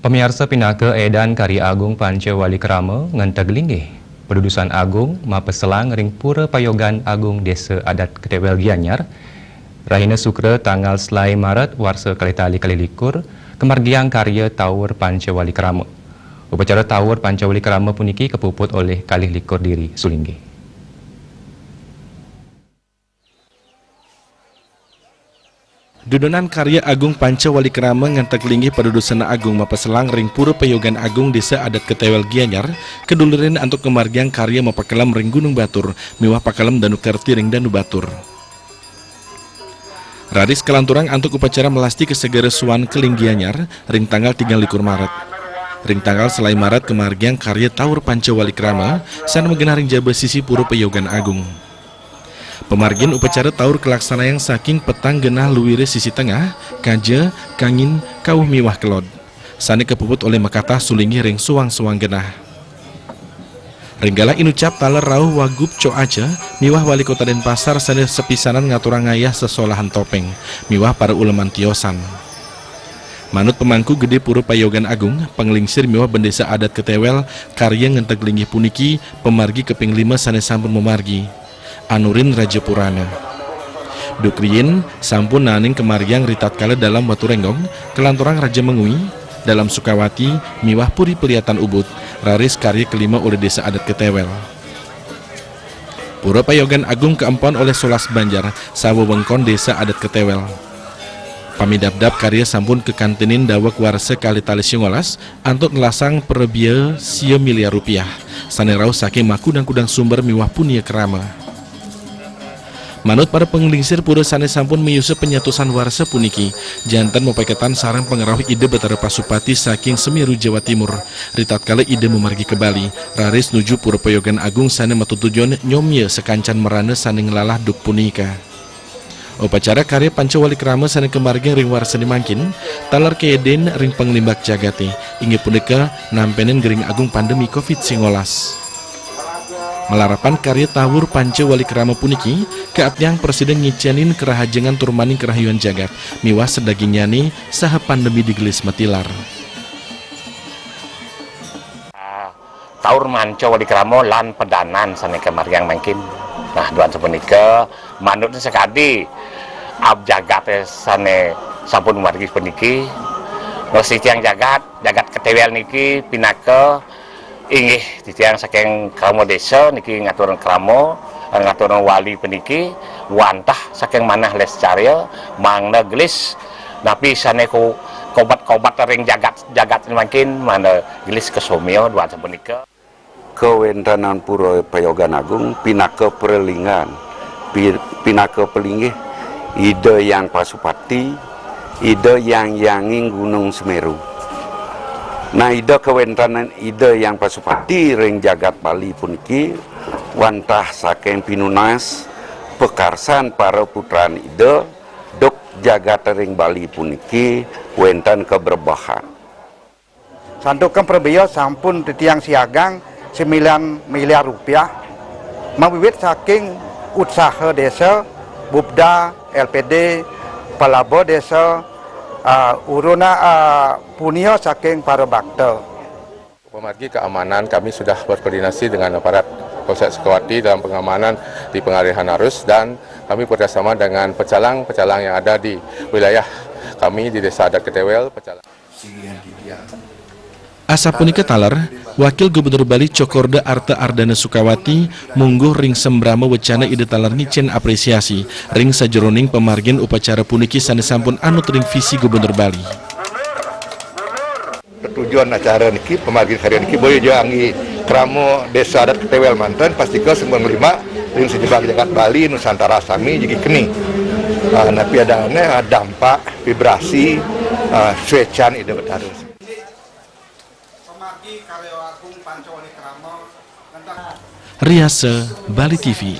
Pemirsa pinaka edan Karya Agung Panca Wali Kerama ngantar linggih. Pendudusan Agung mapeselang ring Pura Payogan Agung Desa Adat Ketewel Gianyar. Rahina Sukra tanggal selai Maret warsa kalitali kalilikur kemargian karya Tower Panca Wali Kerama. Upacara Tower Panca Wali Kerama puniki kepuput oleh kalih likur diri Sulinggi. Dudunan Karya Agung Panca Wali Kerama ngantak linggih Padudusana Agung mapaselang ring Pura Payogan Agung Desa Adat Ketewel Gianyar kedulurin untuk kemargian karya mapakelam ring Gunung Batur miwah pakelam Danu Kerti ring Danu Batur. Radis kelanturang untuk upacara melasti kesegara suan keling Gianyar ring tanggal 3 Maret. Ring tanggal selai Maret kemargian karya Tower Panca Wali Kerama sana mengenah ring jaba sisi Pura Payogan Agung. Pemargin upacara Taur kelaksanaan saking petang genah luwire sisi tengah, kaja, kangin, kauh miwah kelod. Sane kepuput oleh makata Sulinggi ring suang-suang genah. Ringgala inucap taler rauh Wagub Co Aja, miwah wali kota Denpasar sane sepisanan ngaturang ngayah sesolahan topeng, miwah para uleman tiosan. Manut pemangku gede Pura Payogan Agung, penglingsir miwah bendesa adat Ketewel, karya ngentek linggih puniki, pemargi keping 5 sane sampun memargi. Anurin Raja Purana. Dukriin sampun naning kemargiang ritat kala dalam Watu Renggong, kelanturang Raja Mengui, dalam Sukawati, miwah puri Peliatan Ubud, raris karya kelima oleh desa adat Ketewel. Pura Payogan Agung keempat oleh Solas Banjar, Sawo Wengkon desa adat Ketewel. Pamidabdab karya sampun kekantinin dawak warsa kali tali singolas, antuk ngelasang perebia sia miliar rupiah, sanerau saking makudang-kudang sumber miwah punia kerama. Manut para penglingsir pura sane sampun meyusep penyatusan warsa puniki, jantan mepaketan sarang pengerawih ide Betara Pasupati saking Semeru Jawa Timur. Ritat kala ide memargi ke Bali, raris nuju Pura Payogan Agung sane matutujon nyomye sekancan merana sane ngelalah duk punika. Upacara karya Panca Wali Kerama sane kemargi ring warsa dimangkin, talar keeden ring penglimbak jagati, inggih punika nampenen gering agung pandemi COVID-19. Melarapan karya Tower Panca Wali Kerama puniki, keatiang Presiden ngicanin kerahajengan turmaning kerahayuan jagat, miwah sedaging nyani saha pandemi digelis matilar. Tower Panca Wali Kerama lan pedanan sane kemargiang mangkin. Nah, duan sepunika manut sekadi ab jagat sane sampun margi puniki. Nosi tiang jagat Ketewel niki pinaka inggih titiang saking kramo desa niki ngaturan kramo ngaturan wali peniki wantah saking manah les carya mangna gelis napi sane ku kobat ring jagat makin mana gelis kesomio duan sapunika kewentanan Pura Payogan Agung pinaka perlingan pinaka pelinggih ide yang Pasupati ide yang yanging Gunung Semeru. Nah, ide kewentanan ide yang Pasupati ring jagat Bali puniki wantah saking pinunas pekarsan para putraan ide dok jagat ring Bali puniki wentan keberbahan. Santukan perbio sampun titiang siagang 9 miliar rupiah mawiwit saking usaha desa Bubda LPD Palabo desa uruna punio saking para bakta. Pemargi keamanan kami sudah berkoordinasi dengan aparat Polsek Sukawati dalam pengamanan di pengalihan arus dan kami bekerjasama dengan pecalang yang ada di wilayah kami di Desa Adat Ketewel. Asa punika talar, Wakil Gubernur Bali Cokorda Arta Ardana Sukawati mungguh ring sembrama wacana ide talar ngicen apresiasi ring sajeroning pemargin upacara puniki sane sampun anut ring visi Gubernur Bali. Tujuan acara niki pemargin karya niki boyo jangi kramo Desa Adat Ketewel manten pastika 95 ring sejebak jagat Bali Nusantara sami jadi keni. Napi ada dampak vibrasi suecan ide betarus. Riase Bali TV.